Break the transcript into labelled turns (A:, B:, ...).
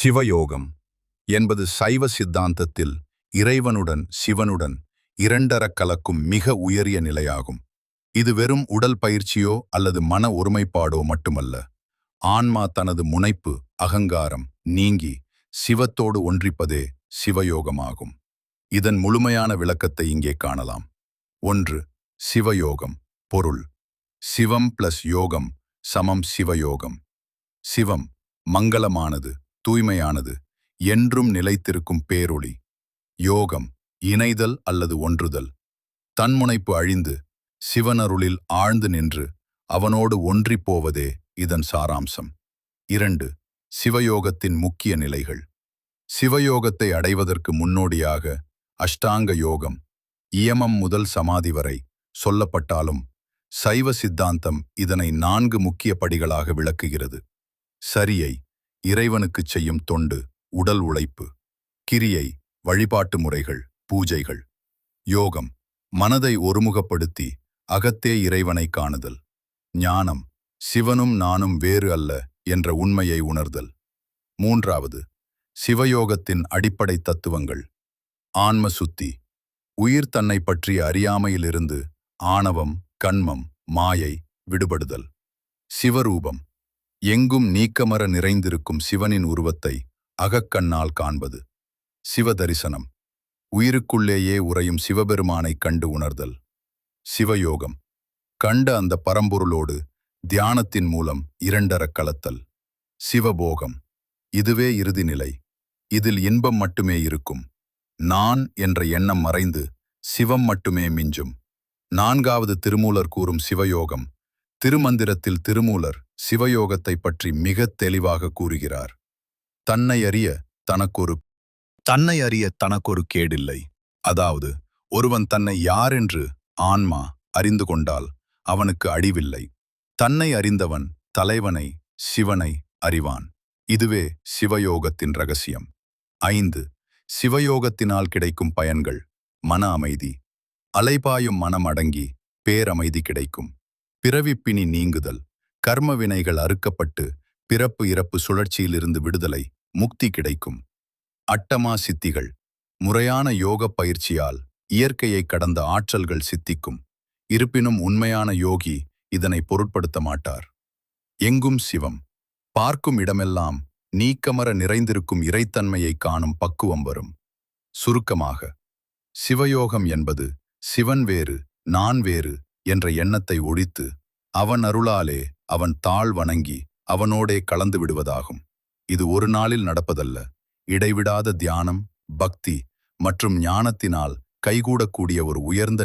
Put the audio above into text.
A: சிவயோகம் என்பது சைவ சித்தாந்தத்தில் இறைவனுடன் சிவனுடன் இரண்டறக் கலக்கும் மிக உயரிய நிலையாகும். இது வெறும் உடல் பயிற்சியோ அல்லது மன ஒருமைப்பாடோ மட்டுமல்ல. ஆன்மா தனது முனைப்பு அகங்காரம் நீங்கி சிவத்தோடு ஒன்றிப்பதே சிவயோகமாகும். இதன் முழுமையான விளக்கத்தை இங்கே காணலாம். 1. சிவயோகம். பொருள்: சிவம் + யோகம் = சிவயோகம். சிவம் மங்களமானது, தூய்மையானது, என்றும் நிலைத்திருக்கும் பேரொளி. யோகம் இணைதல் அல்லது ஒன்றுதல். தன்முனைப்பு அழிந்து சிவனருளில் ஆழ்ந்து நின்று அவனோடு ஒன்றிப் போவதே இதன் சாராம்சம். 2. சிவயோகத்தின் முக்கிய நிலைகள். சிவயோகத்தை அடைவதற்கு முன்னோடியாக அஷ்டாங்க யோகம், இயமம் முதல் சமாதி வரை சொல்லப்பட்டாலும் சைவ சித்தாந்தம் இதனை 4 முக்கிய படிகளாக விளக்குகிறது. சரியை: இறைவனுக்குச் செய்யும் தொண்டு, உடல் உழைப்பு. கிரியை: வழிபாட்டு முறைகள், பூஜைகள். யோகம்: மனதை ஒருமுகப்படுத்தி அகத்தே இறைவனை காணுதல். ஞானம்: சிவனும் நானும் வேறு அல்ல என்ற உண்மையை உணர்தல். 3. சிவயோகத்தின் அடிப்படை தத்துவங்கள். ஆன்ம சுத்தி: உயிர் தன்னை பற்றிய அறியாமையிலிருந்து ஆணவம், கண்மம், மாயை விடுபடுதல். சிவரூபம்: எங்கும் நீக்கமற நிறைந்திருக்கும் சிவனின் உருவத்தை அகக்கண்ணால் காண்பது. சிவதரிசனம்: உயிருக்குள்ளேயே உறையும் சிவபெருமானைக் கண்டு உணர்தல். சிவயோகம்: கண்ட அந்த பரம்பொருளோடு தியானத்தின் மூலம் இரண்டறக் கலத்தல். சிவபோகம்: இதுவே இறுதி நிலை. இதில் இன்பம் மட்டுமே இருக்கும். நான் என்ற எண்ணம் மறைந்து சிவம் மட்டுமே மிஞ்சும். 4. திருமூலர் கூறும் சிவயோகம். திருமந்திரத்தில் திருமூலர் சிவயோகத்தை பற்றி மிகத் தெளிவாக கூறுகிறார். தன்னை அறிய தனக்கொரு கேடில்லை. அதாவது, ஒருவன் தன்னை யாரென்று ஆன்மா அறிந்து கொண்டால் அவனுக்கு அழிவில்லை. தன்னை அறிந்தவன் தலைவனை, சிவனை அறிவான். இதுவே சிவயோகத்தின் ரகசியம். 5. சிவயோகத்தினால் கிடைக்கும் பயன்கள். மன அமைதி: அலைபாயும் மனம் அடங்கி பேரமைதி கிடைக்கும். பிறவிப்பிணி நீங்குதல்: கர்ம வினைகள் அறுக்கப்பட்டு பிறப்பு இறப்பு சுழற்சியிலிருந்து விடுதலை, முக்தி கிடைக்கும். அட்டமா சித்திகள்: முறையான யோக பயிற்சியால் இயற்கையை கடந்த ஆற்றல்கள் சித்திக்கும். இருப்பினும் உண்மையான யோகி இதனை பொருட்படுத்த மாட்டார். எங்கும் சிவம்: பார்க்கும் இடமெல்லாம் நீக்கமற நிறைந்திருக்கும் இறைத்தன்மையை காணும் பக்குவம் வரும். சுருக்கமாக, சிவயோகம் என்பது சிவன் வேறு, நான் வேறு என்ற எண்ணத்தை ஒழித்து அவன் அருளாலே அவன் தாழ் வணங்கி அவனோடே கலந்து விடுவதாகும். இது ஒரு நாளில் நடப்பதல்ல. இடைவிடாத தியானம், பக்தி மற்றும் ஞானத்தினால் கைகூடக்கூடிய ஒரு உயர்ந்த